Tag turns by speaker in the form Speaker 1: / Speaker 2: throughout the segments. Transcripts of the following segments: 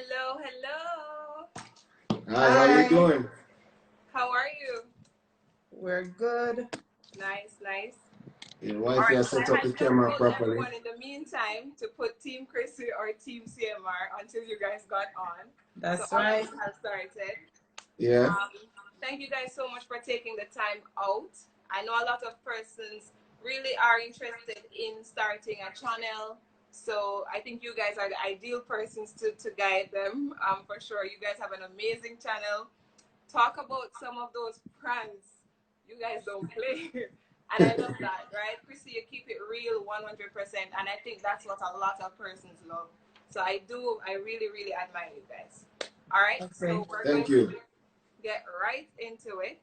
Speaker 1: Hello, hello.
Speaker 2: Hi, how you doing?
Speaker 1: How are you?
Speaker 3: We're good.
Speaker 1: Nice, nice.
Speaker 2: Your
Speaker 1: All
Speaker 2: wife
Speaker 1: right,
Speaker 2: has
Speaker 1: so
Speaker 2: set
Speaker 1: I
Speaker 2: up the
Speaker 1: had just
Speaker 2: camera
Speaker 1: told
Speaker 2: properly.
Speaker 1: everyone in the meantime to put Team Chrissy or Team CMR until you guys got on.
Speaker 3: That's
Speaker 1: so
Speaker 3: right.
Speaker 1: So have started.
Speaker 2: Yeah.
Speaker 1: Thank you guys so much for taking the time out. I know a lot of persons really are interested in starting a channel. So I think you guys are the ideal persons to guide them for sure. You guys have an amazing channel. Talk about some of those pranks. You guys don't play. And I love that, right? Chrissy, you keep it real 100%. And I think that's what a lot of persons love. So I really, really admire you guys. All right,
Speaker 3: Okay.
Speaker 1: so we're
Speaker 2: Thank
Speaker 1: going
Speaker 2: you.
Speaker 1: to get right into it.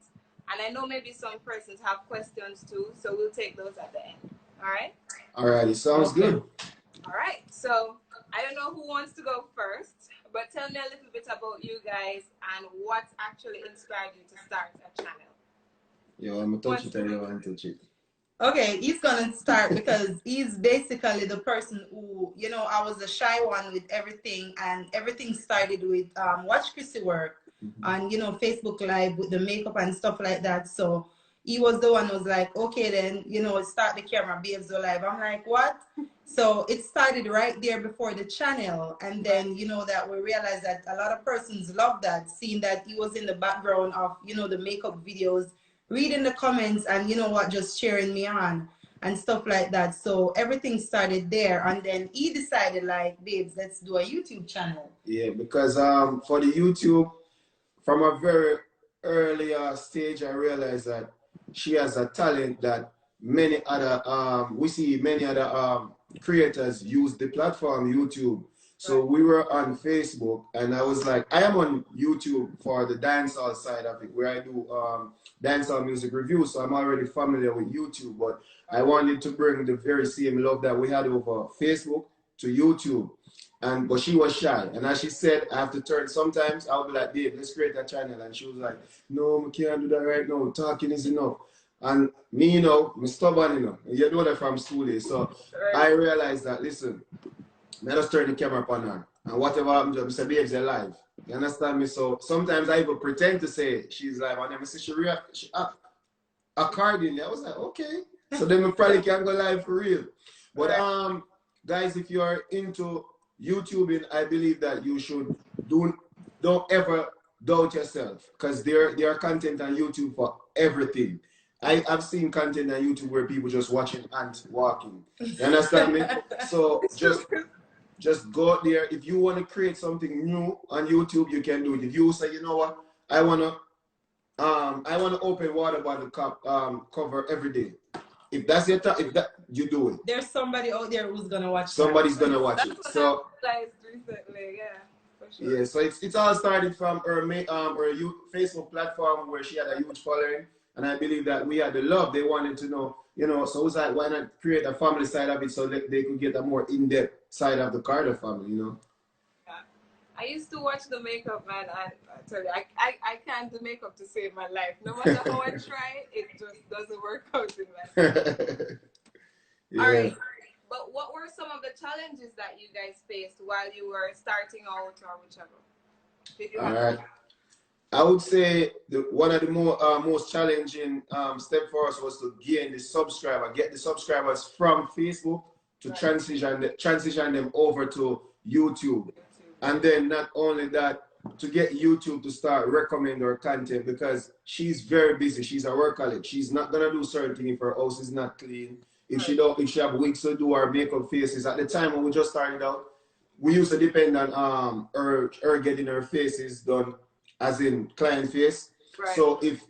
Speaker 1: And I know maybe some persons have questions too, so we'll take those at the end. All right?
Speaker 2: Alrighty, sounds good.
Speaker 1: All right, so I don't know who wants to go first, but tell me a little bit about you guys and what actually inspired you to start a channel.
Speaker 2: Yo, I'm gonna touch it and you want to touch it.
Speaker 3: Okay, he's gonna start because he's basically the person who, you know, I was the shy one with everything, and everything started with watch Chrissy work on, you know, Facebook Live with the makeup and stuff like that. So he was the one who was like, okay, then, you know, start the camera, babes go live. I'm like, what? So it started right there before the channel, and then, you know, that we realized that a lot of persons love that, seeing that he was in the background of, you know, the makeup videos, reading the comments, and you know what, just cheering me on and stuff like that. So everything started there, and then he decided, like, babes, let's do a YouTube channel.
Speaker 2: Yeah, because for the YouTube, from a very early stage, I realized that she has a talent that many other we see many other creators use the platform YouTube. So we were on Facebook, and I was like, I am on YouTube for the dancehall side of it, where I do dancehall music reviews. So I'm already familiar with YouTube, but I wanted to bring the very same love that we had over Facebook to YouTube. But she was shy, and as she said, I have to turn. Sometimes I'll be like, babe, let's create a channel, and she was like, no, I can't do that right now. Talking is enough. And me, you know, I'm stubborn, you know. You know that from school days. So I realized that, listen, let us turn the camera on her, and whatever happens, I say, babes, they're live. You understand me? So sometimes I even pretend to say she's live, and then I say she accordion. I was like, okay. So then we probably can go live for real. But guys, if you are into YouTubing, I believe that you should don't ever doubt yourself, because there are content on YouTube for everything. I've seen content on YouTube where people just watching ants walking. You understand me? So just go out there. If you want to create something new on YouTube, you can do it. If you say, you know what, I wanna open water bottle cover every day. If that's your if that you do it.
Speaker 3: There's somebody out there who's gonna watch.
Speaker 2: Somebody's gonna watch it. So
Speaker 1: I realized recently, yeah, for sure.
Speaker 2: Yeah, so it's all started from her Facebook platform, where she had a huge following, and I believe that we had the love. They wanted to know, you know, so it was like, why not create a family side of it so that they could get a more in-depth side of the Carter family, you know?
Speaker 1: I used to watch the makeup, man, and I tell you, I can't do makeup to save my life. No matter how I try, it just doesn't work out in my life.
Speaker 2: Yeah.
Speaker 1: All right. But what were some of the challenges that you guys faced while you were starting out, or whichever?
Speaker 2: All right. I would say one of the most challenging step for us was to gain the subscriber, get the subscribers from Facebook to transition them over to YouTube. And then not only that, to get YouTube to start recommend our content, because she's very busy. She's a workaholic. She's not gonna do certain things if her house is not clean. If she have wigs to do her makeup faces. At the time when we just started out, we used to depend on her getting her faces done, as in client face. So if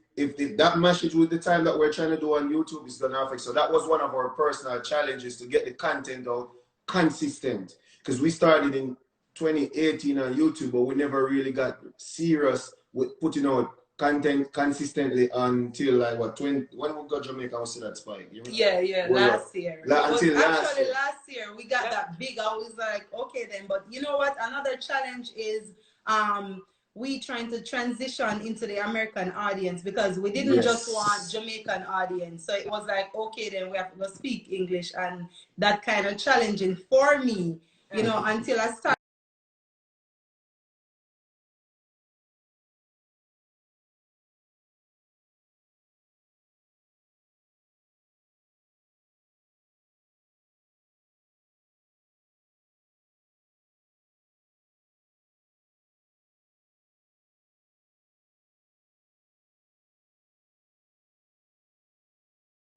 Speaker 2: that matches with the time that we're trying to do on YouTube, it's gonna affect. So that was one of our personal challenges, to get the content out consistent, because we started in 2018 on YouTube, but we never really got serious with putting out content consistently until like what, when we got Jamaica, we see that spike.
Speaker 3: Yeah, last year.
Speaker 2: Until
Speaker 3: last year we got that big. I was like, okay then. But you know what? Another challenge is we trying to transition into the American audience, because we didn't just want Jamaican audience. So it was like, okay then, we have to go speak English, and that kind of challenging for me, you know, until I started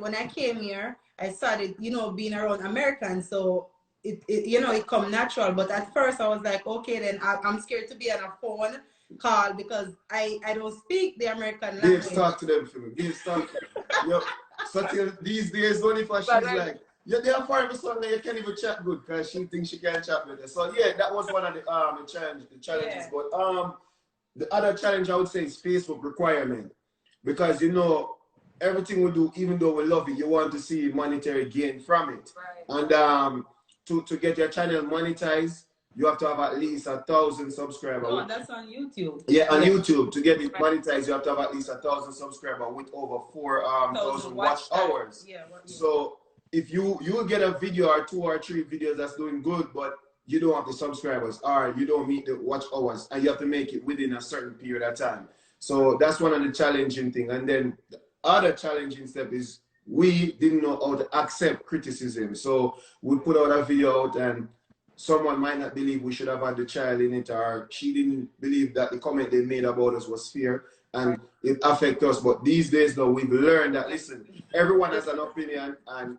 Speaker 3: when I came here, I started, you know, being around Americans. So you know, it come natural. But at first I was like, okay, then I'm scared to be on a phone call because I don't speak the American language.
Speaker 2: Gabe, talk to them for me. Gabe, talk. Yo, so till these days, only for she's like, yeah, they are fine for something you can't even chat good because she thinks she can't chat with her. So yeah, that was one of the challenges. Yeah. But the other challenge I would say is Facebook requirement, because you know everything we do, even though we love it, you want to see monetary gain from it. Right. And to get your channel monetized, you have to have at least 1,000 subscribers.
Speaker 3: No, that's on YouTube.
Speaker 2: Yeah, on YouTube. To get it monetized, you have to have at least 1,000 subscribers with over 4,000 watch hours. Yeah, so if you get a video or 2 or 3 videos that's doing good, but you don't have the subscribers or you don't meet the watch hours, and you have to make it within a certain period of time. So that's one of the challenging things. And then the other challenging step is we didn't know how to accept criticism. So we put out a video out and someone might not believe we should have had the child in it, or she didn't believe that the comment they made about us was fair and it affects us. But these days though, we've learned that, listen, everyone has an opinion and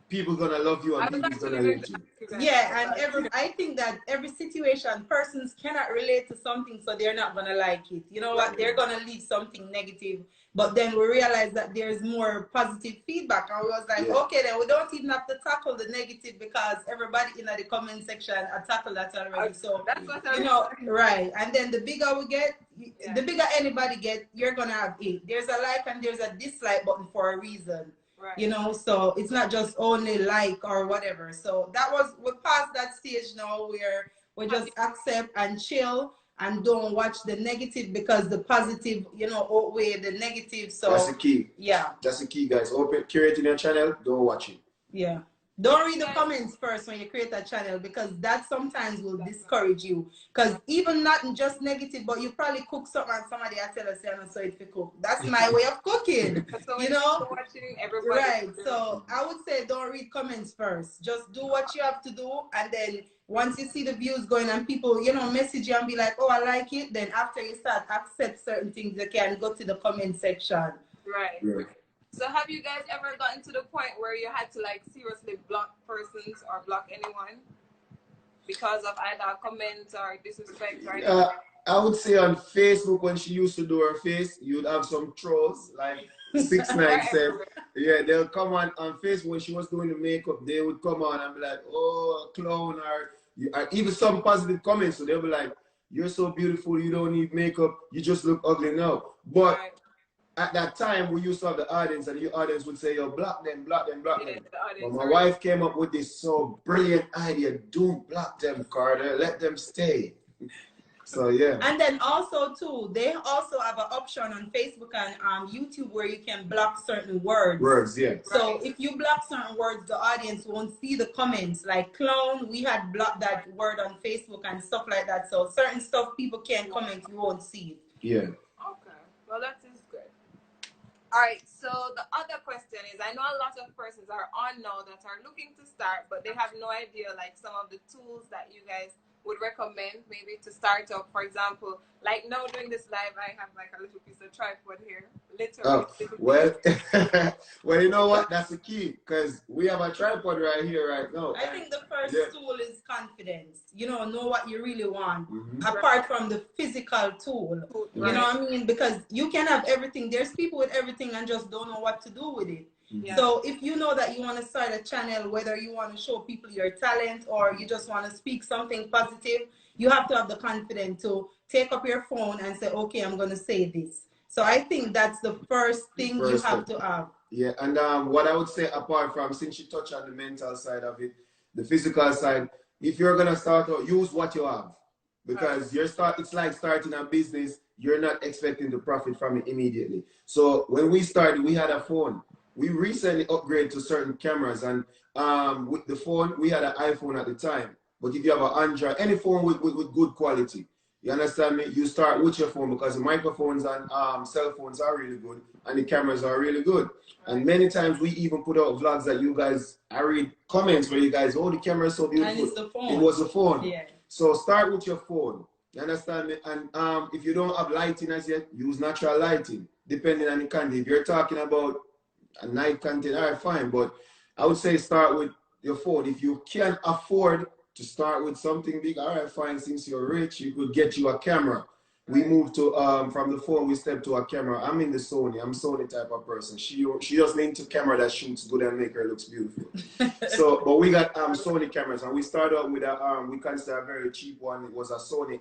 Speaker 2: people gonna love you and people's gonna hate you.
Speaker 3: Yeah, and I think that every situation, persons cannot relate to something, so they're not gonna like it. You know what? They're gonna leave something negative, but then we realize that there's more positive feedback, and we was like, okay, then we don't even have to tackle the negative because everybody in the comment section tackled that already. So that's what you know, right? And then the bigger we get, the bigger anybody get, you're gonna have it. There's a like and there's a dislike button for a reason. Right. You know, so it's not just only like or whatever. So that was, we're past that stage now where we just accept and chill and don't watch the negative because the positive, you know, outweigh the negative. So
Speaker 2: that's the key.
Speaker 3: Yeah,
Speaker 2: that's the key, guys. Open, curating your channel, don't watch it.
Speaker 3: Yeah. Don't read the comments first when you create a channel, because that sometimes will discourage you. Because even not just negative, but you probably cook something and somebody will tell us, so if you cook. That's my way of cooking, you know? Right. So I would say don't read comments first. Just do what you have to do. And then once you see the views going and people, you know, message you and be like, oh, I like it. Then after you start accept certain things, you can go to the comment section.
Speaker 1: Right. So have you guys ever gotten to the point where you had to like seriously block persons or block anyone because of either comments or disrespect or anything?
Speaker 2: I would say on Facebook, when she used to do her face, you'd have some trolls like 6ix9ine said. Yeah, they'll come on Facebook when she was doing the makeup. They would come on and be like, oh, clown, or even some positive comments. So they'll be like, you're so beautiful, you don't need makeup, you just look ugly now. But at that time, we used to have the audience, and the audience would say, yo, block them, block them, block them. But my wife came up with this so brilliant idea, don't block them, Carter, let them stay. So, yeah.
Speaker 3: And then also, too, they also have an option on Facebook and YouTube where you can block certain words.
Speaker 2: Words, yeah.
Speaker 3: So if you block certain words, the audience won't see the comments. Like clown, we had blocked that word on Facebook and stuff like that. So certain stuff people can't comment, you won't see it.
Speaker 2: Yeah.
Speaker 1: Okay. Well, that is good. All right, so the other question is, I know a lot of persons are on now that are looking to start, but they have no idea like some of the tools that you guys would recommend maybe to start up. For example, like now doing this live, I have like a little piece of tripod here, literally.
Speaker 2: Well, well, you know what? That's the key, because we have a tripod right here right now.
Speaker 3: I think the first tool is confidence. You know what you really want, apart from the physical tool. You know what I mean? Because you can have everything. There's people with everything and just don't know what to do with it. Yeah. So if you know that you want to start a channel, whether you want to show people your talent or you just want to speak something positive, you have to have the confidence to take up your phone and say, okay, I'm going to say this. So I think that's the first thing you have to have.
Speaker 2: Yeah, and what I would say, apart from, since you touch on the mental side of it, the physical side, if you're going to start out, use what you have. Because it's like starting a business, you're not expecting to profit from it immediately. So when we started, we had a phone. We recently upgraded to certain cameras, and with the phone, we had an iPhone at the time. But if you have an Android, any phone with good quality, you understand me? You start with your phone, because the microphones and cell phones are really good, and the cameras are really good. And many times we even put out vlogs that you guys, I read comments where you guys, oh, the camera is so beautiful.
Speaker 3: And it's the phone.
Speaker 2: It was the phone.
Speaker 3: Yeah.
Speaker 2: So start with your phone. You understand me? And if you don't have lighting as yet, use natural lighting, depending on the content. If you're talking about a night content, all right, fine. But I would say start with your phone. If you can't afford to start with something big, all right, fine. Since you're rich, you could get you a camera. We moved to from the phone, we stepped to a camera. I'm in the Sony. I'm Sony type of person. She doesn't into camera that shoots good and make her looks beautiful. So, but we got Sony cameras, and we started out with a we consider a very cheap one. It was a Sony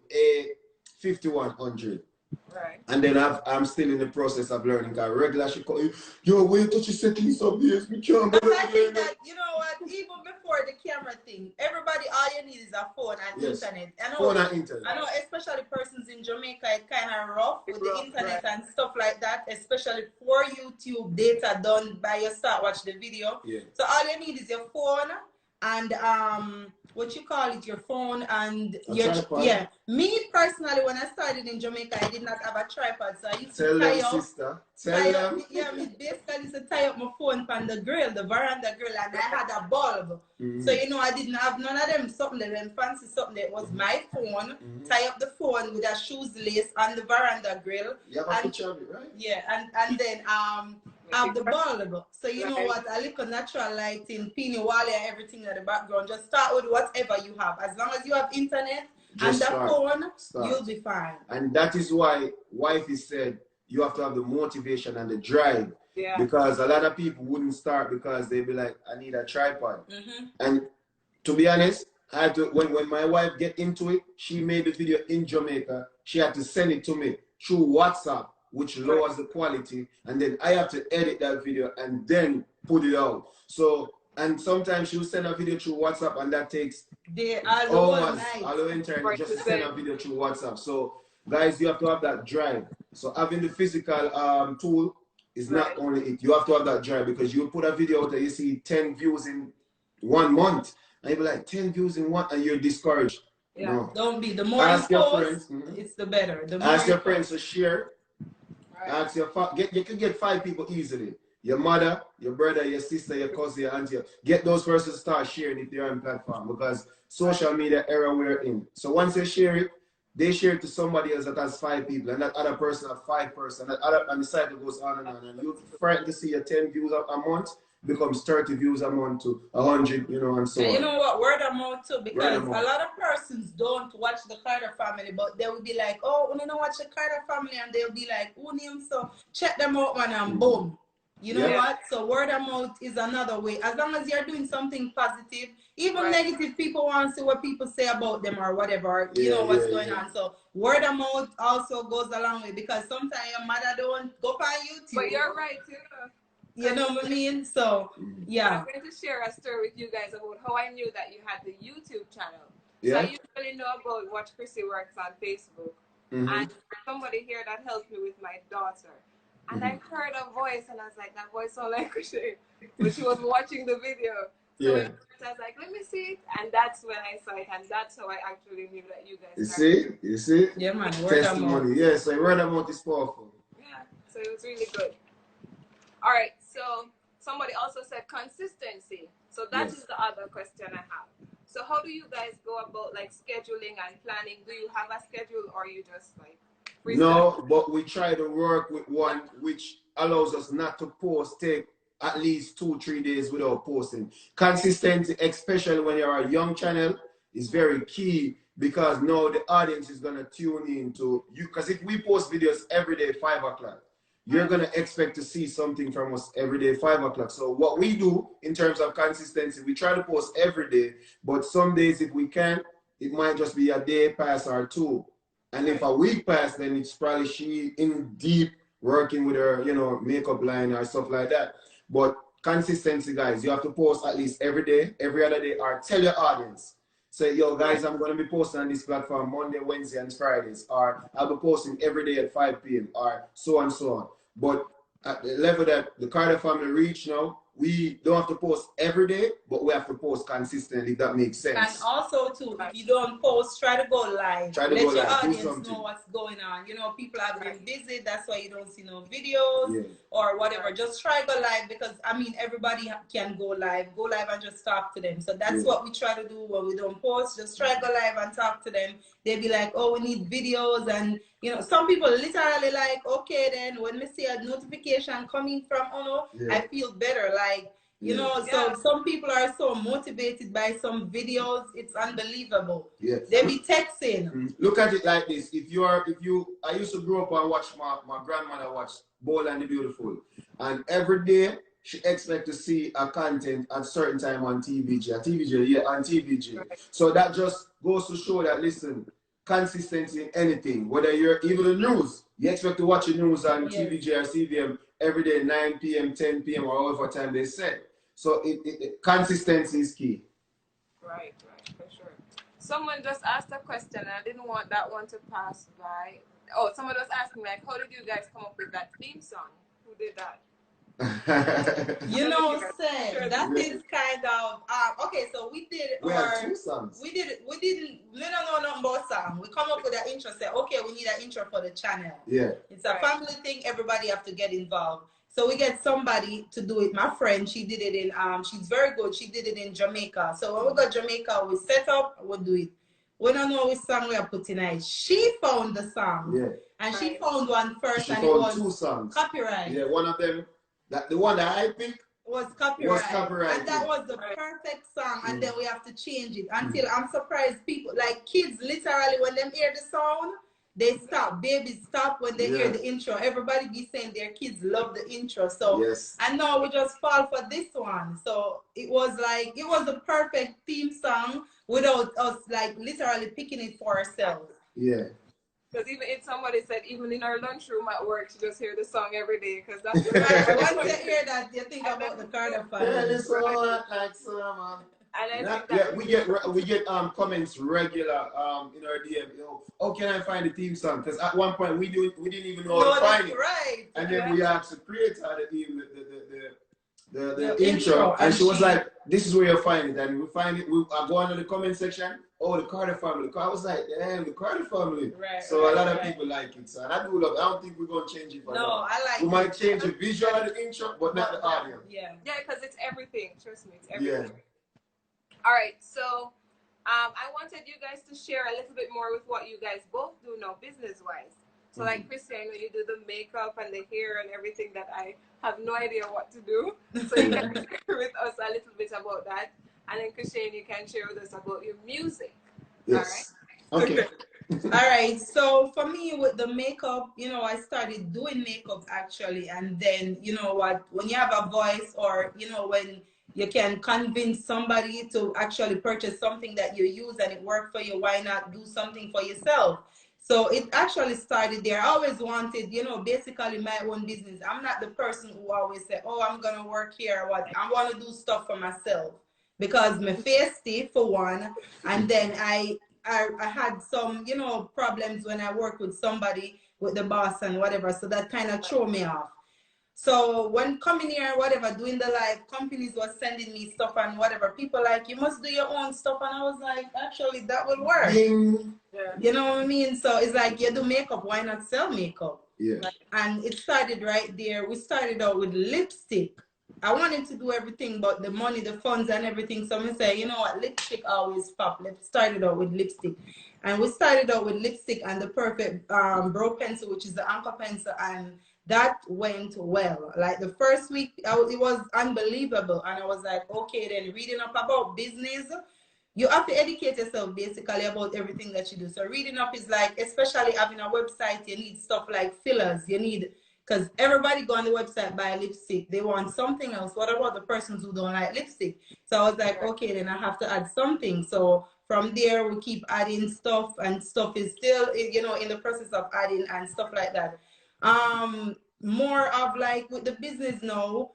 Speaker 2: A5100.
Speaker 1: Right.
Speaker 2: And then I'm still in the process of learning. Cause regular she call you, yo, wait till you settings up this. We can't.
Speaker 3: But I think that, you know what, even before the camera thing, everybody, all you need is a phone and internet.
Speaker 2: Phone and internet.
Speaker 3: I know, especially persons in Jamaica, it's kind of rough with the internet and stuff like that, especially for YouTube data done by your start watch the video.
Speaker 2: Yeah.
Speaker 3: So all you need is your phone and what you call it, your phone and your tripod. Yeah. Me personally, when I started in Jamaica, I did not have a tripod, so I used to tie up. Sister. Tell them. Yeah, me basically used to tie up my phone on the grill, the veranda grill, and I had a bulb. So you know, I didn't have none of them them fancy something. That was my phone. Tie up the phone with a shoes lace on the veranda grill.
Speaker 2: You have a picture of it, right?
Speaker 3: Yeah, and then have the bulb. So you know what, a little natural lighting, peony wally, everything in the background. Just start with whatever you have. As long as you have internet and the phone, you'll be fine.
Speaker 2: And that is why wifey said you have to have the motivation and the drive.
Speaker 1: Yeah.
Speaker 2: Because a lot of people wouldn't start because they'd be like, I need a tripod. And to be honest, I had to, when my wife get into it, she made the video in Jamaica. She had to send it to me through WhatsApp, which lowers the quality, and then I have to edit that video and then put it out. So, and sometimes she'll send a video through WhatsApp, and that takes almost all the entire just to send a video through WhatsApp. So, guys, you have to have that drive. So, having the physical tool is not only it. You have to have that drive, because you put a video out there, you see 10 views in 1 month, and you'll be like, 10 views in one, and you're discouraged.
Speaker 3: Yeah,
Speaker 2: no.
Speaker 3: Don't be. The more
Speaker 2: ask
Speaker 3: you
Speaker 2: your
Speaker 3: post,
Speaker 2: friends.
Speaker 3: it's the better. The more
Speaker 2: ask your friends to share. Ask your you can get 5 people easily. Your mother, your brother, your sister, your cousin, your auntie. Get those persons to start sharing if they're on platform, because social media era we're in. So once they share it, they share it to somebody else that has 5 people, and that other person has 5 person, and the cycle goes on, and you're frightened to see your 10 views a month becomes 30 views a month to 100, you know, and so on.
Speaker 3: You know what, word of mouth too, because a lot of persons don't watch the Carter family, but they will be like, oh, you don't watch the Carter family, and they'll be like, who name, so check them out, man, and boom. You know what? So word of mouth is another way. As long as you're doing something positive, even negative people want to see what people say about them or whatever, you know what's going on. So word of mouth also goes a long way, because sometimes your mother don't go on YouTube.
Speaker 1: But you're right too.
Speaker 3: You know what I mean? So, yeah.
Speaker 1: I'm going to share a story with you guys about how I knew that you had the YouTube channel.
Speaker 2: Yeah.
Speaker 1: So I usually know about Watch Chrissy Works on Facebook. And somebody here that helped me with my daughter. And I heard a voice, and I was like, that voice sounds like Chrissy. But she was watching the video. So I was like, let me see it. And that's when I saw it. And that's how I actually knew that you guys started.
Speaker 2: You see?
Speaker 3: Yeah, man. Word of mouth.
Speaker 2: Yes, so word of mouth is powerful.
Speaker 1: Yeah. So it was really good. All right, so somebody also said consistency. So that is the other question I have. So how do you guys go about like scheduling and planning? Do you have a schedule, or you just like freestyle?
Speaker 2: No, but we try to work with one which allows us not to take at least 2-3 days without posting. Consistency, especially when you're a young channel, is very key, because now the audience is gonna tune in to you. Because if we post videos every day 5 o'clock, you're going to expect to see something from us every day, 5 o'clock. So what we do in terms of consistency, we try to post every day, but some days if we can, it might just be a day pass or 2. And if a week pass, then it's probably she in deep working with her, you know, makeup line or stuff like that. But consistency, guys, you have to post at least every day, every other day, or tell your audience. Say, yo, guys, I'm going to be posting on this platform Monday, Wednesday, and Fridays, or I'll be posting every day at 5 p.m., or so on, so on. But at the level that the Carter family reach now, we don't have to post every day, but we have to post consistently, if that makes sense.
Speaker 3: And also, too, if you don't post, try to go live. Let your audience know what's going on. You know, people have been busy. That's why you don't see no videos or whatever. Just try to go live, because, I mean, everybody can go live. Go live and just talk to them. So that's what we try to do when we don't post. Just try to go live and talk to them. They'd be like, oh, we need videos. And, you know, some people literally like, okay, then when we see a notification coming from Ono, I feel better. Like, you know, so some people are so motivated by some videos, it's unbelievable. They be texting.
Speaker 2: Look at it like this. I used to grow up and watch my grandmother watch Bold and the Beautiful. And every day she expect to see a content at certain time on TVG. On TVG. So that just goes to show that, listen, consistency in anything, whether you're even the news, you expect to watch the news on TVG or CVM every day, 9 p.m., 10 p.m., or however time they set. So consistency is key.
Speaker 1: Right, for sure. Someone just asked a question, and I didn't want that one to pass by. Oh, someone was asking, like, how did you guys come up with that theme song? Who did that?
Speaker 3: You know, that is kind of okay. So we did.
Speaker 2: We had 2 songs.
Speaker 3: We didn't know nothing about song. We come up with an intro. Say, okay, we need an intro for the channel. Yeah, it's a family thing. Everybody have to get involved. So we get somebody to do it. My friend, she did it in she's very good. She did it in Jamaica. So when we got Jamaica, we set up. We'll do it. We don't know which song we are putting in. She found the song, and she found one first,
Speaker 2: she
Speaker 3: and
Speaker 2: found
Speaker 3: it was
Speaker 2: 2 songs.
Speaker 3: Copyright.
Speaker 2: Yeah, one of them. The one that I picked
Speaker 3: was copyright. And that was the perfect song, and then we have to change it until I'm surprised people, like kids, literally when they hear the sound, they stop. Babies stop when they hear the intro. Everybody be saying their kids love the intro. So and now we just fall for this one. So it was the perfect theme song without us like literally picking it for ourselves.
Speaker 2: Yeah.
Speaker 1: Because somebody said, even in our lunchroom at work, she just hear the song every day. Because that's the
Speaker 3: once you hear that, you think about the Carter family.
Speaker 2: And we get comments regular in our DM. You know, how can I find the theme song? Because at one point we didn't even know how to find it.
Speaker 3: Right.
Speaker 2: And then we asked the creator the intro, and she was like, "This is where you find it." And we find it. I go on to the comment section. Oh, the Carter family. I was like, damn, the Carter family.
Speaker 3: Right,
Speaker 2: so a lot of people like it. So I do love it. I don't think we're going to change it for now.
Speaker 3: No, I like it.
Speaker 2: We might change the visual of the intro, but not the audio.
Speaker 1: Yeah, because it's everything. Trust me, it's everything. All right, so I wanted you guys to share a little bit more with what you guys both do now, business-wise. So like Christy, I know you do the makeup and the hair and everything that I have no idea what to do. So you can share with us a little bit about that. And then, Christian, you can share with us about your music.
Speaker 2: Yes.
Speaker 1: All right?
Speaker 2: Okay.
Speaker 3: All right. So for me, with the makeup, you know, I started doing makeup actually. And then, you know what, when you have a voice or, you know, when you can convince somebody to actually purchase something that you use and it worked for you, why not do something for yourself? So it actually started there. I always wanted, you know, basically my own business. I'm not the person who always say, oh, I'm going to work here or what. I want to do stuff for myself. Because my face stiff for one, and then I had some, you know, problems when I worked with somebody, with the boss and whatever, so that kind of threw me off. So when coming here, whatever, doing the live, companies were sending me stuff and whatever. People like, you must do your own stuff, and I was like, actually, that will work. You know what I mean? So it's like, you do makeup, why not sell makeup?
Speaker 2: Yeah.
Speaker 3: And it started right there. We started out with lipstick. I wanted to do everything, but the money, the funds and everything. So I say, you know what, lipstick always pop. Let's start it out with lipstick. And we started out with lipstick and the perfect brow pencil, which is the anchor pencil. And that went well. Like the first week, it was unbelievable. And I was like, okay, then reading up about business. You have to educate yourself basically about everything that you do. So reading up is like, especially having a website, you need stuff like fillers. You need... Because everybody go on the website buy lipstick. They want something else. What about the persons who don't like lipstick? So I was like, okay, then I have to add something. So from there, we keep adding stuff, and stuff is still, you know, in the process of adding and stuff like that. More of like with the business now,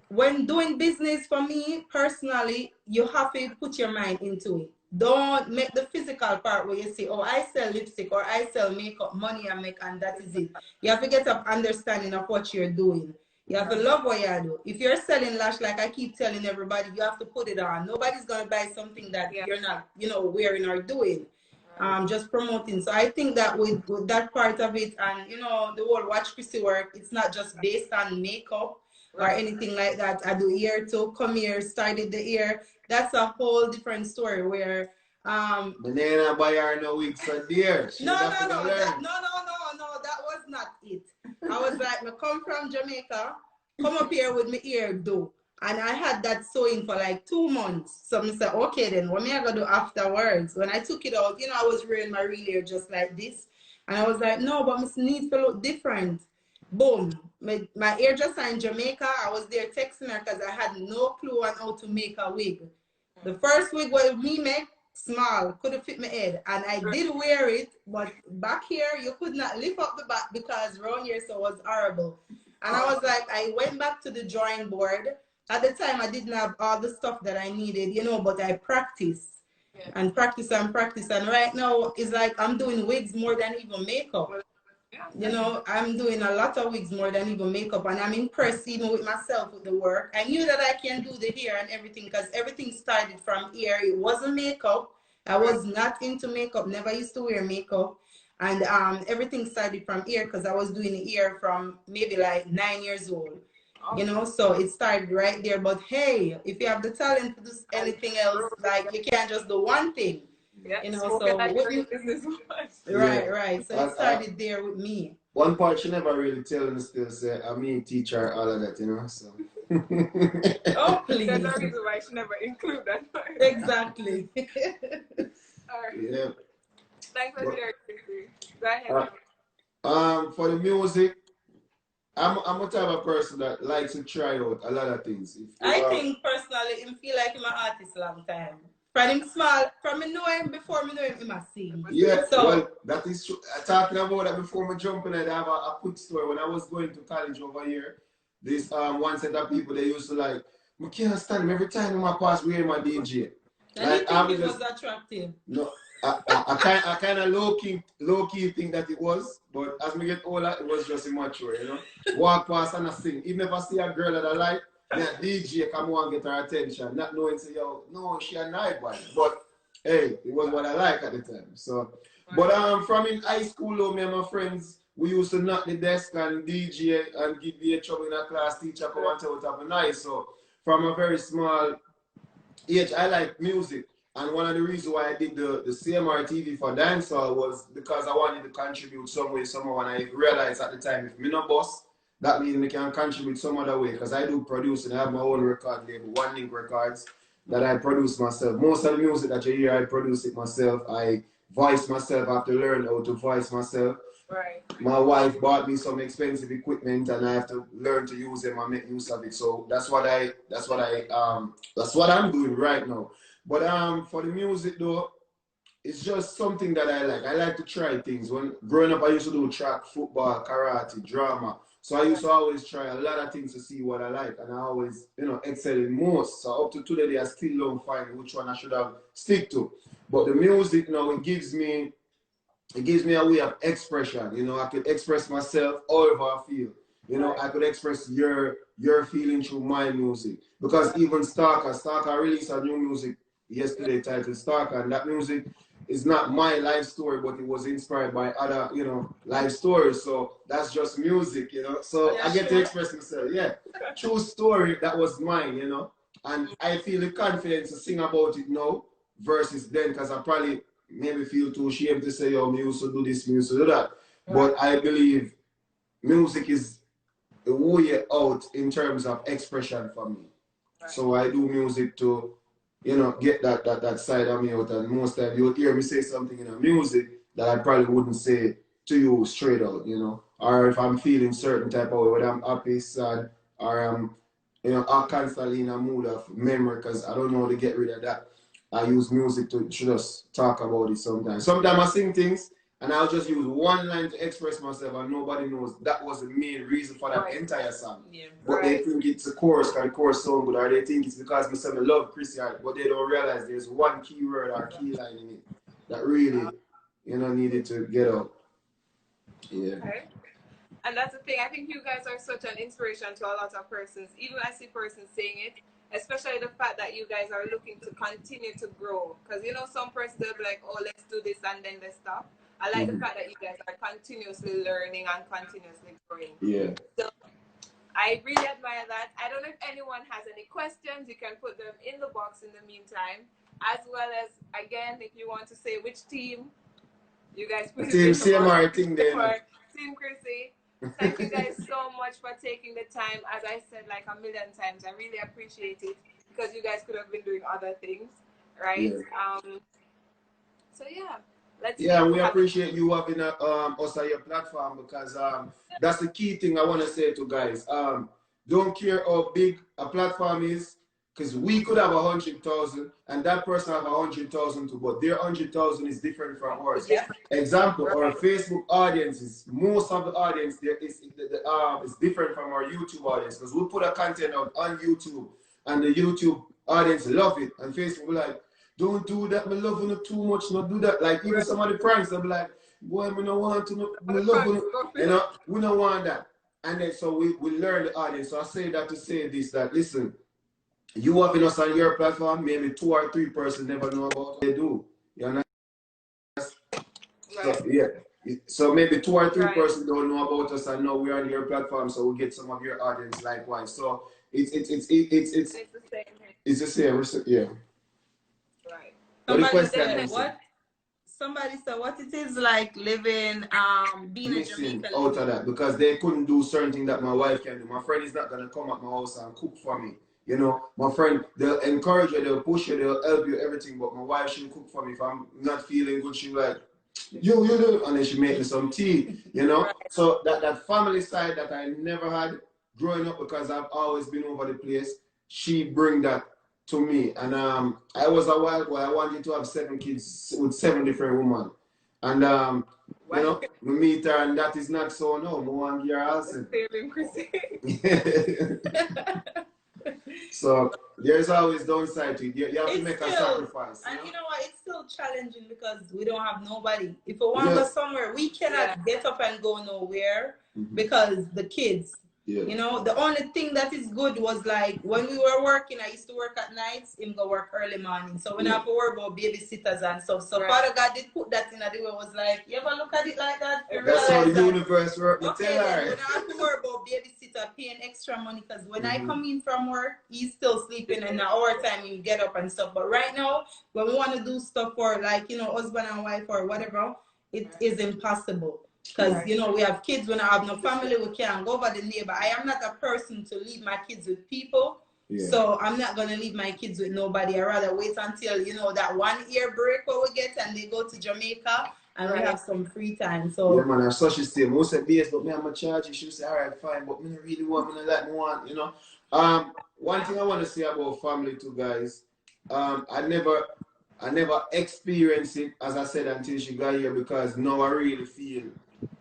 Speaker 3: when doing business for me personally, you have to put your mind into it. Don't make the physical part where you say, oh, I sell lipstick or I sell makeup, money I make, and that is it. You have to get an understanding of what you're doing. You have to love what you do. If you're selling lash, like I keep telling everybody, you have to put it on. Nobody's going to buy something that you're not, you know, wearing or doing. Just promoting. So I think that with that part of it, and, you know, the whole Watch Chrissy work, it's not just based on makeup or anything like that. I do hair too. Come here, started the hair. That's a whole different story where
Speaker 2: Banana buy her no weeks so dear. She
Speaker 3: No,
Speaker 2: have
Speaker 3: no,
Speaker 2: to
Speaker 3: no,
Speaker 2: learn.
Speaker 3: no, that was not it. I was like, I come from Jamaica, come up here with my ear do. And I had that sewing for like 2 months. So I said, okay then, what am I gonna do afterwards? When I took it out, I was wearing my real hair just like this. And I was like, no, but it needs to look different. Boom. My hairdresser in Jamaica, I was there texting her because I had no clue on how to make a wig. The first wig was me make small, couldn't fit my head. And I did wear it, but back here you could not lift up the back because around here so it was horrible. And I was like, I went back to the drawing board. At the time I didn't have all the stuff that I needed, but I practiced. Yeah. And practice and practice. And right now it's like I'm doing wigs more than even makeup. I'm doing a lot of wigs more than even makeup, and I'm impressed even with myself with the work. I knew that I can do the hair and everything because everything started from here. It wasn't makeup. I was not into makeup, never used to wear makeup. And everything started from here because I was doing the hair from maybe like 9 years old. So it started right there. But hey, if you have the talent to do anything else, like you can't just do one thing.
Speaker 1: Yeah,
Speaker 3: So right. So it started there with me.
Speaker 2: One part she never really tell me still say, I mean teacher, all of that, so.
Speaker 3: Oh, please.
Speaker 1: There's a reason why she never include that part.
Speaker 3: Exactly.
Speaker 1: All right.
Speaker 2: Yeah.
Speaker 1: Thanks for sharing. Go ahead.
Speaker 2: For the music, I'm a type of person that likes to try out a lot of things.
Speaker 3: I think personally, I feel like I'm an artist long time. From him small, from me know him before me know him, he must sing.
Speaker 2: Yeah, so, well, that is true. Talking about that before me jumping, I have a quick story. When I was going to college over here, this one set of people, they used to like, I can't stand him every time I pass wearing my DJ.
Speaker 3: And like, you think it was attractive?
Speaker 2: No, I kind of low key think that it was, but as me get older, it was just immature, Walk past and I sing. Even if I see a girl that I like, that DJ come on and get her attention, not knowing say, yo, no, she a nice one. But hey, it was what I like at the time. So, but from in high school, though, me and my friends, we used to knock the desk and DJ and give me a trouble in a class. Teacher come and tell us have a night. So, from a very small age, I like music. And one of the reasons why I did the CMR TV for dancehall was because I wanted to contribute some way, somehow. And I realized at the time, if me no boss, that means I can contribute some other way. Because I do produce and I have my own record label, One Link Records, that I produce myself. Most of the music that you hear, I produce it myself. I voice myself. I have to learn how to voice myself.
Speaker 1: Right.
Speaker 2: My wife bought me some expensive equipment, and I have to learn to use them and make use of it. So that's what I'm doing right now. But for the music though, it's just something that I like. I like to try things. When growing up, I used to do track, football, karate, drama. So I used to always try a lot of things to see what I like, and I always, excel in most. So up to today, I still don't find which one I should have stick to. But the music now, it gives me a way of expression. I could express myself however I feel. I could express your feeling through my music. Because even Stalker released a new music yesterday titled Stalker, and that music is not my life story, but it was inspired by other, life stories. So that's just music, So I get to express myself. Yeah, true story that was mine, And I feel the confidence to sing about it now versus then, because I probably maybe feel too ashamed to say, yo, me used to do this, me used to do that. But I believe music is the way out in terms of expression for me. Right. So I do music to, get that side of me out. And most times you'll hear me say something in a music that I probably wouldn't say to you straight out, Or if I'm feeling certain type of way, whether I'm happy, sad, or I'm constantly in a mood of memory because I don't know how to get rid of that. I use music to just talk about it sometimes. Sometimes I sing things and I'll just use one line to express myself and nobody knows that was the main reason for that entire song. Yeah. But they think it's a chorus because the chorus sounds good, or they think it's because I love Chrissy, but they don't realize there's one key word or key line in it that really, needed to get out. Yeah.
Speaker 1: Okay. And that's the thing. I think you guys are such an inspiration to a lot of persons. Even I see persons saying it, especially the fact that you guys are looking to continue to grow. Because, some persons will be like, oh, let's do this and then let's stop. I like the fact that you guys are continuously learning and continuously growing.
Speaker 2: Yeah.
Speaker 1: So I really admire that. I don't know if anyone has any questions. You can put them in the box in the meantime. as well as, again, if you want to say which team, you guys put it
Speaker 2: Team
Speaker 1: in the box.
Speaker 2: CMR thing there.
Speaker 1: Team Chrissy. Thank you guys so much for taking the time. As I said like a million times, I really appreciate it because you guys could have been doing other things, right?
Speaker 2: Yeah.
Speaker 1: So yeah, let's.
Speaker 2: Yeah, we appreciate you having us on your platform because that's the key thing I want to say to guys. Don't care how big a platform is, because we could have 100,000 and that person have 100,000 too, but their 100,000 is different from ours.
Speaker 3: Yeah.
Speaker 2: Example, our Facebook audience is, most of the audience there is different from our YouTube audience, because we put a content out on YouTube and the YouTube audience love it, and Facebook will like, don't do that, me love you too much, not do that. Like even some of the pranks, I'm like, boy, me no want to, me love you know, we don't want that. And then so we learn the audience. So I say that to say this, that listen, you having us on your platform, maybe 2 or 3 persons never know about what they do. You understand?
Speaker 1: Right.
Speaker 2: So, yeah. So maybe 2 or 3 persons don't know about us and know we're on your platform, so we get some of your audience likewise. So it's the same. It's the same, yeah.
Speaker 1: Right.
Speaker 3: Somebody said what it is like living, being a Jamaican.
Speaker 2: Out of that, because they couldn't do certain things that my wife can do. My friend is not gonna come at my house and cook for me. You know, my friend, they'll encourage you, they'll push you, they'll help you, everything. But my wife, she'll cook for me. If I'm not feeling good, she'll like, you do, and then she make me some tea. You know, so that family side that I never had growing up, because I've always been over the place. She bring that to me, and I was a wild boy. I wanted to have 7 kids with 7 different women, and you know, we meet her, and that is not so. No, we want your house. So there's always downside to it. You have to make a sacrifice.
Speaker 3: And you know what? It's still challenging because we don't have nobody. If we want to go somewhere, we cannot get up and go nowhere because the kids. Yeah. You know, the only thing that is good was like when we were working, I used to work at nights, him go work early morning. So we don't have to worry about babysitters and stuff. So Father God did put that in the way, was like, you ever look at it like that?
Speaker 2: That's how the universe works.
Speaker 3: Okay, then we don't have to worry about babysitter paying extra money, because when I come in from work, he's still sleeping, and our time you get up and stuff. But right now, when we want to do stuff for like, you know, husband and wife or whatever, it is impossible. Because, you know, we have kids, when I have no family, we can't go over the neighbor. I am not a person to leave my kids with people. Yeah. So I'm not going to leave my kids with nobody. I'd rather wait until, you know, that 1 year break where we get and they go to Jamaica and we have some free time. So
Speaker 2: yeah, man, our social system, most say, BS, but me, I'm a charge. You should say, all right, fine, but me don't really want, me not like me want, you know. One thing I want to say about family too, guys, I never experienced it, as I said, until she got here, because now I really feel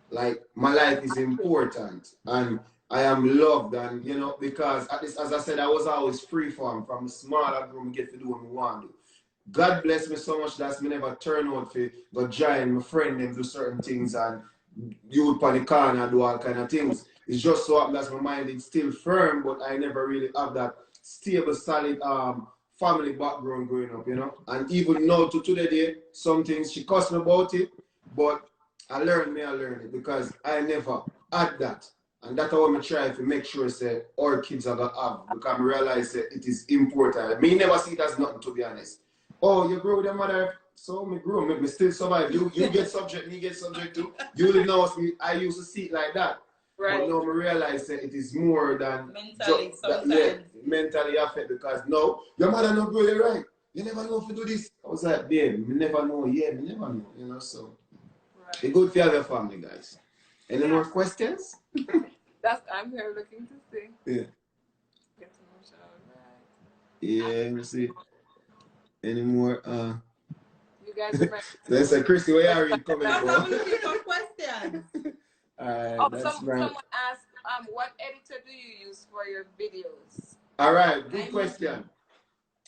Speaker 2: like my life is important and I am loved, and you know, because as I said, I was always free from small I grew, get to do what I want to do. God bless me so much that me never turn out for go join my friend and do certain things and you on the corner do all kind of things. It's just so happens that my mind is still firm, but I never really have that stable, solid family background growing up, you know. And even now to today, some things she cussed me about it, but I learned it because I never had that. And that's how I try to make sure say our kids are gonna have, because I realize that it is important. Me never see it as nothing, to be honest. Oh, you grow with your mother, so me grow, me still survive. You get subject, me get subject too. You will know me, I used to see it like that. Right. But now I realize that it is more than
Speaker 3: mentally
Speaker 2: mentally affected, because no, your mother not grow you right. You never know if you do this. I was like, babe, me never know, me never know, you know, so. It's good for your family, guys. Any more questions?
Speaker 1: I'm here looking to see.
Speaker 2: Yeah.
Speaker 1: Get some more shout out.
Speaker 2: Yeah, let me see. Any more?
Speaker 1: You guys remember?
Speaker 2: Let's say, Christy, where are you coming from?
Speaker 3: I'm looking for questions.
Speaker 2: Alright,
Speaker 1: someone asked, what editor do you use for your videos?
Speaker 2: Alright, good question.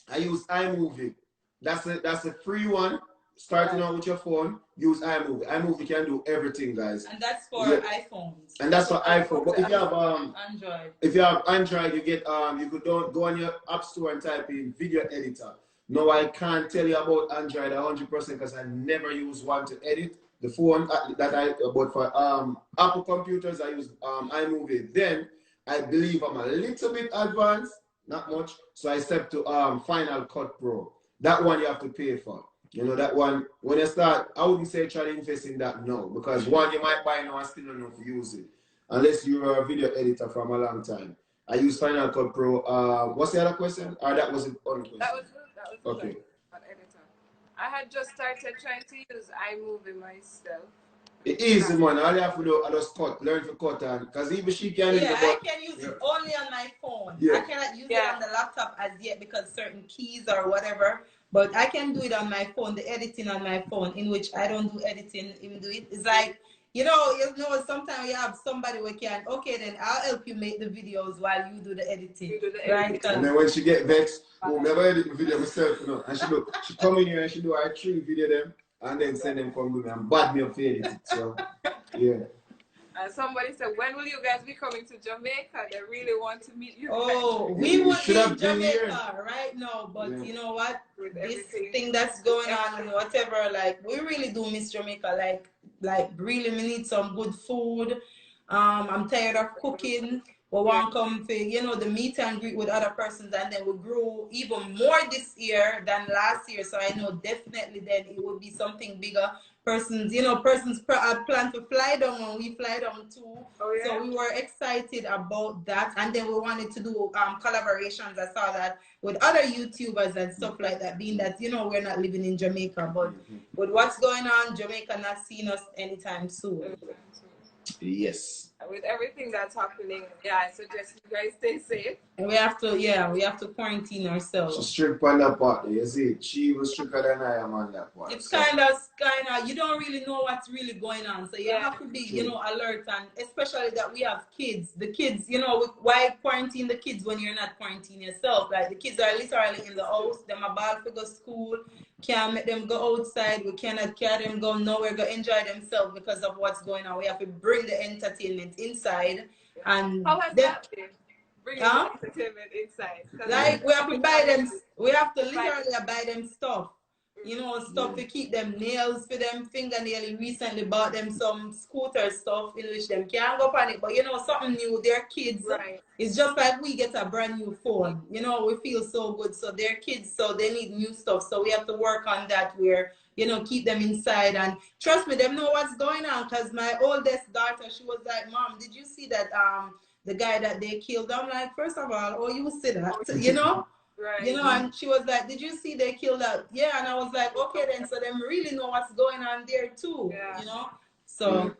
Speaker 2: I use iMovie. That's a free one. Starting out with your phone, use iMovie. iMovie can do everything, guys.
Speaker 3: And that's for iPhones.
Speaker 2: And that's for iPhone. But if you have
Speaker 3: Android.
Speaker 2: If you have Android, you get you could go on your app store and type in video editor. No, I can't tell you about Android 100% because I never use one to edit. The phone but for Apple computers I use iMovie. Then I believe I'm a little bit advanced, not much. So I step to Final Cut Pro. that one you have to pay for. You know, that one, when you start, I wouldn't say try to invest in that now. Because one, you might buy now and still don't know if you use it. Unless you're a video editor from a long time. I use Final Cut Pro. What's the other question? Or that was the only question?
Speaker 1: That was good. That was good.
Speaker 2: Okay.
Speaker 1: Editor. I had just started trying to use iMovie myself.
Speaker 2: It's easy, man. All you have to do is just cut, learn to cut, and because even she can use it.
Speaker 3: Yeah, I can use it only on my phone.
Speaker 2: Yeah.
Speaker 3: I cannot use it on the laptop as yet because certain keys or whatever. But I can do it on my phone, the editing on my phone, in which I don't do editing, even do it. It's like, you know, sometimes you have somebody who can, okay, then I'll help you make the videos while you do the editing.
Speaker 1: You do the
Speaker 3: right?
Speaker 1: editing.
Speaker 2: And then when she get vexed, oh, never edit the video myself, you know. And she come in here and she do I 3 video them and then send them come to me and bad me up for edit it. So yeah.
Speaker 1: And somebody said, when will you guys be coming to Jamaica? They really want to meet you.
Speaker 3: Oh, we would be in Jamaica right now, but you know what?
Speaker 1: With
Speaker 3: this
Speaker 1: everything.
Speaker 3: thing that's going on and whatever, like we really do miss Jamaica. Like really, we need some good food. I'm tired of cooking. We want to come for, you know, the meet and greet with other persons, and then we grew even more this year than last year. So I know definitely then it would be something bigger. Persons plan to fly down when we fly down too.
Speaker 1: Oh, yeah.
Speaker 3: So we were excited about that, and then we wanted to do collaborations. I saw that with other YouTubers and stuff like that, being that, you know, we're not living in Jamaica, but with what's going on, Jamaica not seeing us anytime soon.
Speaker 2: Yes.
Speaker 1: With everything that's happening, yeah, I suggest you guys stay safe.
Speaker 3: And we have to quarantine ourselves.
Speaker 2: She's strict on that part, you see. She was stricter than I am on that part.
Speaker 3: It's kind of, you don't really know what's really going on. So you have to be, you know, alert, and especially that we have kids. The kids, you know, why quarantine the kids when you're not quarantining yourself? Like the kids are literally in the house, them about to go to school, can't make them go outside, we cannot carry them go nowhere, go enjoy themselves because of what's going on. We have to bring the entertainment inside. And
Speaker 1: how has that been? Bringing the entertainment inside.
Speaker 3: Like we have to buy them, we have to literally buy them stuff. You know, stuff to keep them, nails for them, fingernail. Recently bought them some scooter stuff in which them can't go on it. But you know, something new, they're kids.
Speaker 1: Right.
Speaker 3: It's just like we get a brand new phone. You know, we feel so good. So they're kids, so they need new stuff. So we have to work on that where, you know, keep them inside. And trust me, them know what's going on. Because my oldest daughter, she was like, Mom, did you see that the guy that they killed? I'm like, first of all, oh, you see that, you know?
Speaker 1: Right.
Speaker 3: You know, and she was like, did you see they killed that? Yeah, and I was like, okay then, so them really know what's going on there too, you know? So.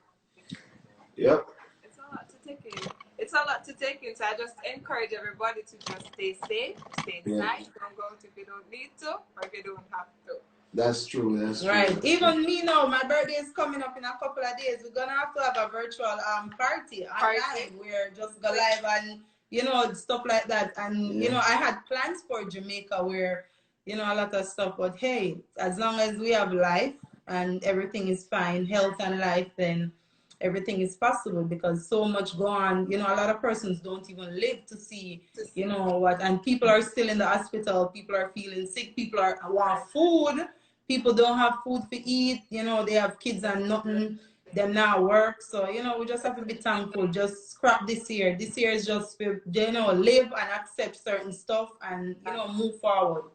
Speaker 2: Yep.
Speaker 1: It's a lot to take in. It's a lot to take in, so I just encourage everybody to just stay safe, stay inside, don't go out if you don't need to, or if you don't have to.
Speaker 2: That's true, that's true.
Speaker 3: Right. Even me now, my birthday is coming up in a couple of days. We're gonna have to have a virtual party online. We're just go live and, you know, stuff like that. And, you know, I had plans for Jamaica where, you know, a lot of stuff, but hey, as long as we have life and everything is fine, health and life, then everything is possible because so much go on. You know, a lot of persons don't even live to see, you know, what, and people are still in the hospital, people are feeling sick, people want food, people don't have food to eat, you know, they have kids and nothing. Them now work, so you know we just have to be thankful. Just scrap this year. This year is just for, you know, live and accept certain stuff and, you know, move forward.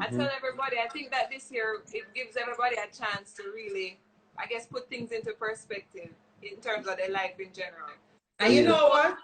Speaker 1: I tell everybody, I think that this year it gives everybody a chance to really, I guess, put things into perspective in terms of their life in general.
Speaker 3: And you know what?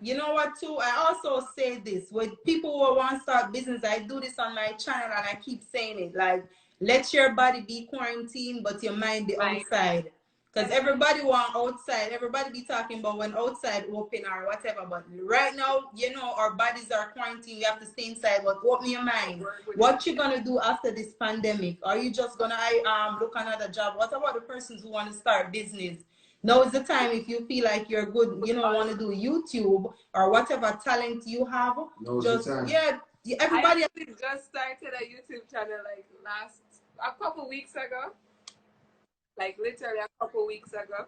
Speaker 3: You know what too? I also say this with people who want to start business. I do this on my channel and I keep saying it, like, let your body be quarantined, but your mind be outside. Because everybody want outside, everybody be talking about when outside open or whatever, but right now, you know, our bodies are quarantined, you have to stay inside, but open your mind. What you gonna do after this pandemic? Are you just gonna look another job? What about the persons who want to start business? Now is the time if you feel like you're good, you know, want to do YouTube or whatever talent you have. Just, everybody.
Speaker 1: I just started a YouTube channel like a couple weeks ago. Like literally a couple weeks ago,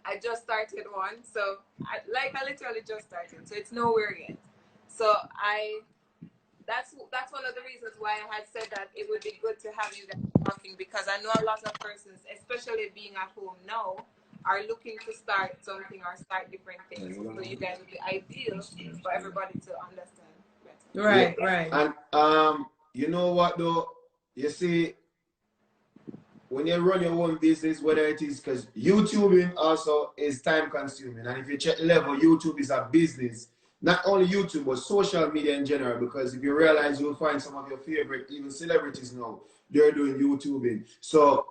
Speaker 1: I just started one. So I literally just started. So it's nowhere yet. So that's one of the reasons why I had said that it would be good to have you guys talking, because I know a lot of persons, especially being at home now, are looking to start something or start different things. So you guys would be ideal for everybody to understand better.
Speaker 3: Right.
Speaker 2: And you know what though? You see, when you run your own business, whether it is because YouTubing also is time consuming. And if you check the level, YouTube is a business. Not only YouTube, but social media in general. Because if you realize, you'll find some of your favorite, even celebrities now, they're doing YouTubing. So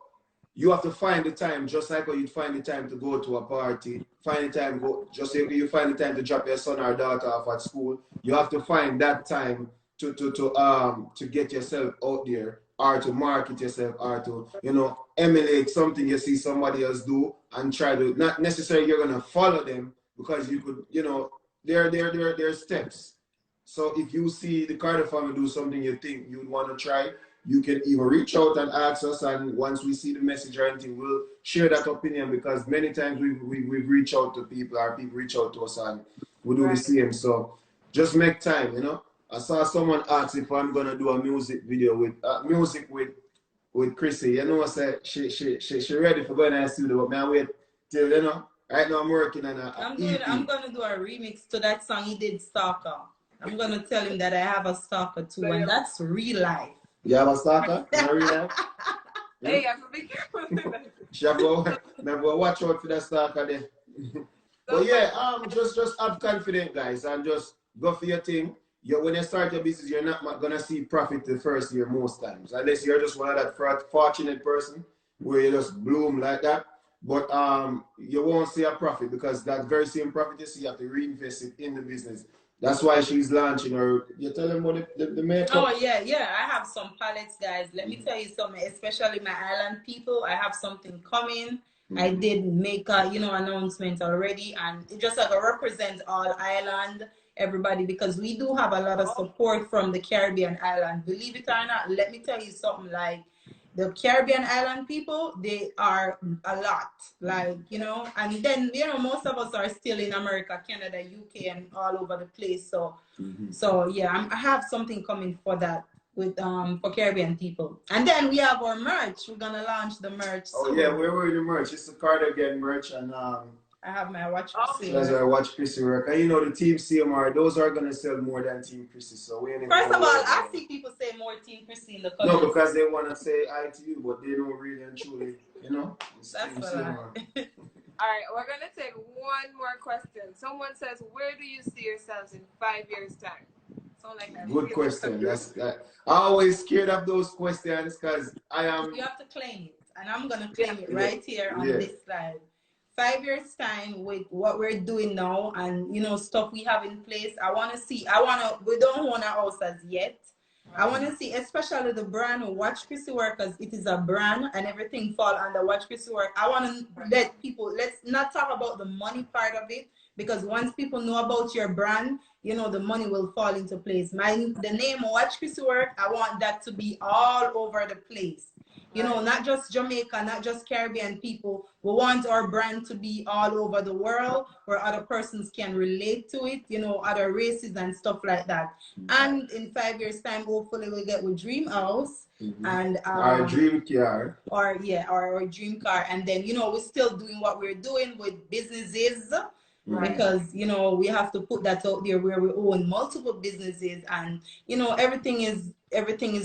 Speaker 2: you have to find the time, just like how you'd find the time to go to a party, find the time, just like you find the time to drop your son or daughter off at school. You have to find that time to get yourself out there, or to market yourself, or to, you know, emulate something you see somebody else do, and try to, not necessarily you're gonna follow them, because you could, you know, there are steps. So if you see the Carter family do something you think you'd want to try, you can even reach out and ask us, and once we see the message or anything, we'll share that opinion, because many times we've reached out to people, or people reach out to us, and we do the same. So just make time, you know. I saw someone ask if I'm gonna do a music video with Chrissy. You know, I said she ready for going to the studio, but man, wait till, you know. Right now I'm working on
Speaker 3: I'm gonna do a remix to that song he did, Stalker. I'm gonna tell him that I have a stalker too, and that's real life.
Speaker 2: You have a stalker? Real life?
Speaker 1: Hey, you have to be careful.
Speaker 2: She have to watch out for that stalker there. But yeah, just have confidence, guys, and just go for your thing. When you start your business, you're not gonna see profit the first year most times, unless you're just one of that fortunate person where you just bloom like that. But you won't see a profit, because that very same profit you see, you have to reinvest it in the business. That's why she's launching her. You tell them about the makeup.
Speaker 3: Oh yeah, I have some palettes, guys. Let me tell you something, especially my island people. I have something coming. I did make a, you know, announcement already, and it just like represent all island, everybody, because we do have a lot of support from the Caribbean island. Believe it or not, let me tell you something, like the Caribbean island people, they are a lot, like, you know, and then, you know, most of us are still in America, Canada, UK, and all over the place. So, so yeah, I have something coming for that, with for Caribbean people. And then we have our merch. We're gonna launch the merch soon.
Speaker 2: Oh yeah, we're wearing the merch. It's the cardigan merch, and
Speaker 3: I have my Watch Chrissy.
Speaker 2: That's our Watch Chrissy work. And you know, the Team CMR, those are gonna sell more than Team Chrissy. So we ain't
Speaker 3: First of all, I see people say more Team Chrissy in the comments.
Speaker 2: No, because they wanna say hi to you, but they don't really and truly, you know.
Speaker 3: That's
Speaker 2: Team
Speaker 3: what
Speaker 2: CMR.
Speaker 1: All right, we're gonna take one more question. Someone says, "Where do you see yourselves in 5 years' time?" Like that.
Speaker 2: Good question. That's I always scared of those questions, because I am.
Speaker 3: You have to claim it, and I'm gonna claim it right here on this slide. 5 years time, with what we're doing now, and you know, stuff we have in place. We don't own a house as yet. I want to see, especially the brand Watch Chrissy Work, because it is a brand and everything fall under Watch Chrissy Work. I want to let people, let's not talk about the money part of it, because once people know about your brand, you know, the money will fall into place. The name Watch Chrissy Work, I want that to be all over the place. You know, not just Jamaica, not just Caribbean people. We want our brand to be all over the world, where other persons can relate to it, you know, other races and stuff like that. And in 5 years' time, hopefully we'll get with Dream House and
Speaker 2: our dream car.
Speaker 3: Or our dream car. And then, you know, we're still doing what we're doing with businesses. Because, you know, we have to put that out there where we own multiple businesses, and, you know, everything is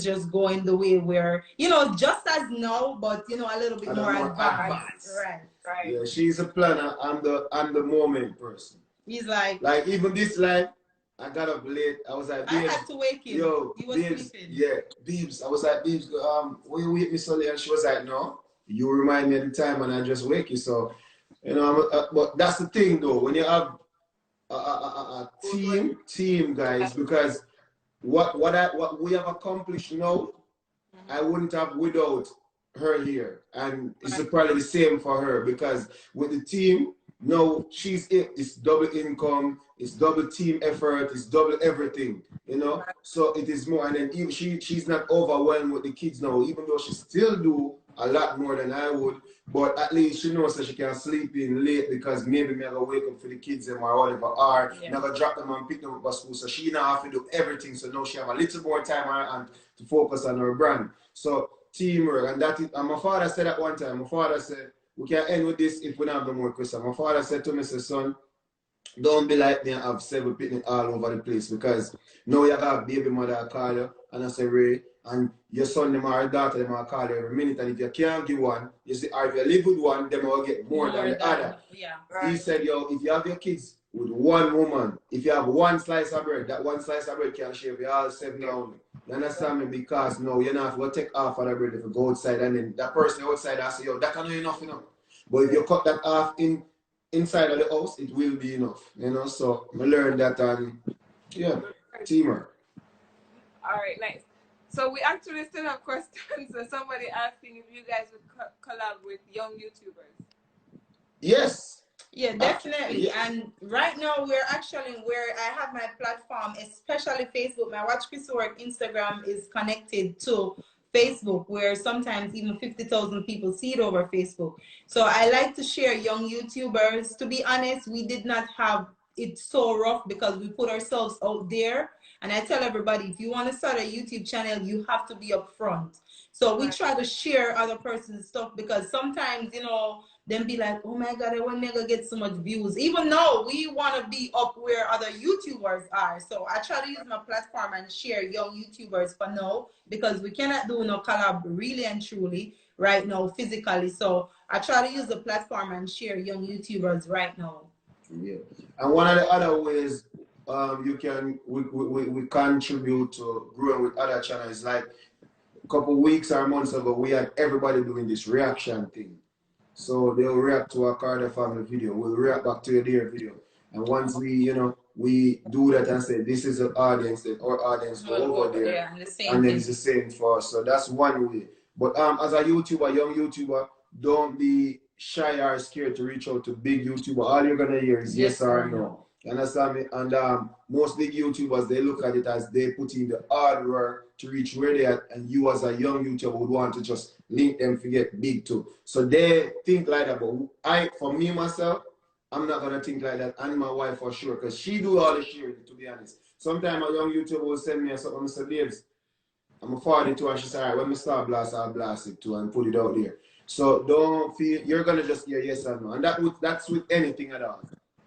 Speaker 3: just going the way where, you know, just as now, but, you know, a little bit more advanced. Right.
Speaker 2: Yeah, she's a planner. I'm the moment person.
Speaker 3: He's like
Speaker 2: even this life, I got up late. I was like, Babes,
Speaker 3: I had to wake him.
Speaker 2: Yo,
Speaker 3: he was
Speaker 2: Babes,
Speaker 3: sleeping.
Speaker 2: yeah, Babes. I was like, Babes, will you wake me so late? And she was like, no, you remind me at the time, and I just wake you. So, you know, but that's the thing though, when you have a team, guys, because what we have accomplished now, I wouldn't have without her here. And it's probably the same for her, because with the team, no, it's double income, it's double team effort, it's double everything, you know. So it is more, and then even she's not overwhelmed with the kids now, even though she still do a lot more than I would, but at least she knows that she can sleep in late, because maybe me I go wake up for the kids and or whatever, or I go drop them and pick them up at school, so she now have to do everything. So now she have a little more time and to focus on her brand. So teamwork, and and my father said at one time, my father said, we can end with this if we don't have no more questions. My father said to me, son, don't be like me and have 7 picnic all over the place, because now you have baby mother call you, and I say, Ray, and your son them or your daughter them will call you every minute, and if you can't give one, you see, or if you live with one, them will get more than the other.
Speaker 3: Yeah.
Speaker 2: He said, yo, if you have your kids with one woman, if you have one slice of bread, that one slice of bread can share for all 7 only. You understand me? Because no, you're not going to take half of the bread if you go outside, and then that person outside has say, yo, that can be enough, you know. But if you cut that half inside of the house, it will be enough, you know. So I learned that, and yeah, teamwork.
Speaker 1: All right, nice. So we actually still have questions. So somebody asking if you guys would collab with young YouTubers.
Speaker 2: Yes.
Speaker 3: Yeah, definitely.
Speaker 2: Yeah.
Speaker 3: And right now we're actually where I have my platform, especially Facebook. My Watch Chris Work Instagram is connected to Facebook, where sometimes even 50,000 people see it over Facebook. So I like to share young YouTubers. To be honest, we did not have it so rough because we put ourselves out there. And I tell everybody, if you want to start a YouTube channel, you have to be upfront. So we try to share other person's stuff because sometimes, you know, then be like, oh my God, I want to get so much views. Even though we want to be up where other YouTubers are. So I try to use my platform and share young YouTubers for now because we cannot do no collab really and truly right now physically. So I try to use the platform and share young YouTubers right now.
Speaker 2: Yeah. And one of the other ways we contribute to growing with other channels, like a couple weeks or months ago, we had everybody doing this reaction thing. So they'll react to a Carter family video. We'll react back to their video. And once we, you know, we do that and say, this is an audience, that our audience go over there. And then it's the same for us. So that's one way. But as a YouTuber, young YouTuber, don't be shy or scared to reach out to big YouTuber. All you're going to hear is yes or no. You understand me? And most big YouTubers, they look at it as they put in the hard work to reach where they are, and you as a young YouTuber would want to just link them to get big too. So they think like that. But for me, myself, I'm not going to think like that. And my wife for sure, because she do all the sharing, to be honest. Sometimes a young YouTuber will send me something, Mr. Babes, I'm a 42, and she said, all right, when we start blast, I'll blast it too and put it out there. So don't feel, you're going to just hear yes or no. And that's with anything at all.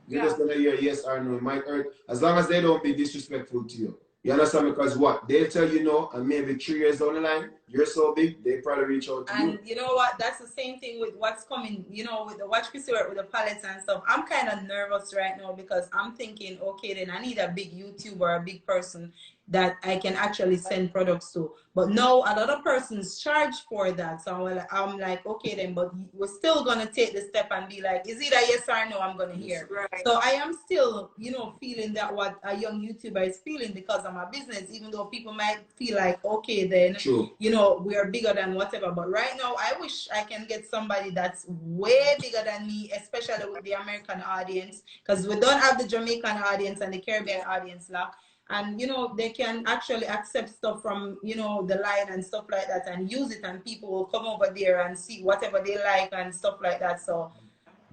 Speaker 2: You're just going to hear yes or no. It might hurt, as long as they don't be disrespectful to you. You understand? Because what? They'll tell you no, and maybe 3 years down the line, you're so big, they probably reach out to you.
Speaker 3: And you know what? That's the same thing with what's coming, you know, with the Watch Chris Work, with the palettes and stuff. I'm kind of nervous right now because I'm thinking, okay, then I need a big YouTuber, a big person that I can actually send products to. But no, a lot of persons charge for that. So I'm like, okay then, but we're still going to take the step and be like, is it a yes or no I'm going to hear? Right. So I am still, you know, feeling that what a young YouTuber is feeling because of my business, even though people might feel like, okay then,
Speaker 2: True.
Speaker 3: You know, we are bigger than whatever. But right now, I wish I can get somebody that's way bigger than me, especially with the American audience, because we don't have the Jamaican audience and the Caribbean audience now. And you know, they can actually accept stuff from, you know, the line and stuff like that and use it, and people will come over there and see whatever they like and stuff like that. So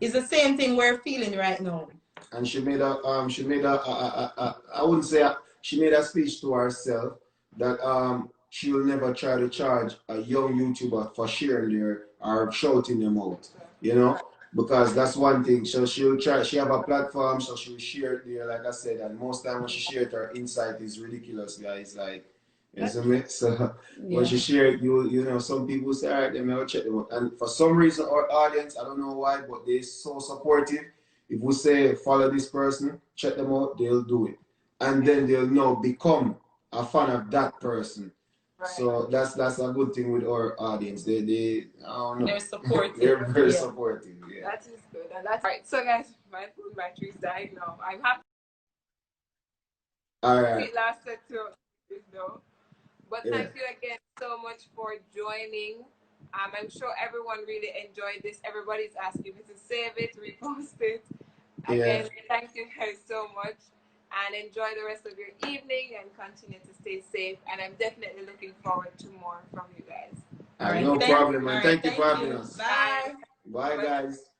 Speaker 3: it's the same thing we're feeling right now.
Speaker 2: And she made I wouldn't say she made a speech to herself that she will never try to charge a young YouTuber for sharing their or shouting them out, you know, because that's one thing. So she'll try. She have a platform, so she'll share it there, like I said. And most time when she shares, her insight is ridiculous, guys. Like, so when she shared, you know, some people say, all right, let me check them out. And for some reason, our audience, I don't know why, but they're so supportive. If we say follow this person, check them out, they'll do it, and then they'll now become a fan of that person. Right. So that's a good thing with our audience. They I don't know.
Speaker 3: They're supportive.
Speaker 2: They're very supportive. Yeah.
Speaker 1: That is good. And that's right. So guys, my food battery's died now. I'm happy.
Speaker 2: All right.
Speaker 1: It lasted through this though. But thank you again so much for joining. I'm sure everyone really enjoyed this. Everybody's asking me to save it, repost it. Again, thank you guys so much. And enjoy the rest of your evening and continue to stay safe. And I'm definitely looking forward to more from you guys.
Speaker 2: All right, no problem, man.
Speaker 3: Right,
Speaker 2: thank you for having us.
Speaker 3: Bye.
Speaker 2: Bye, guys.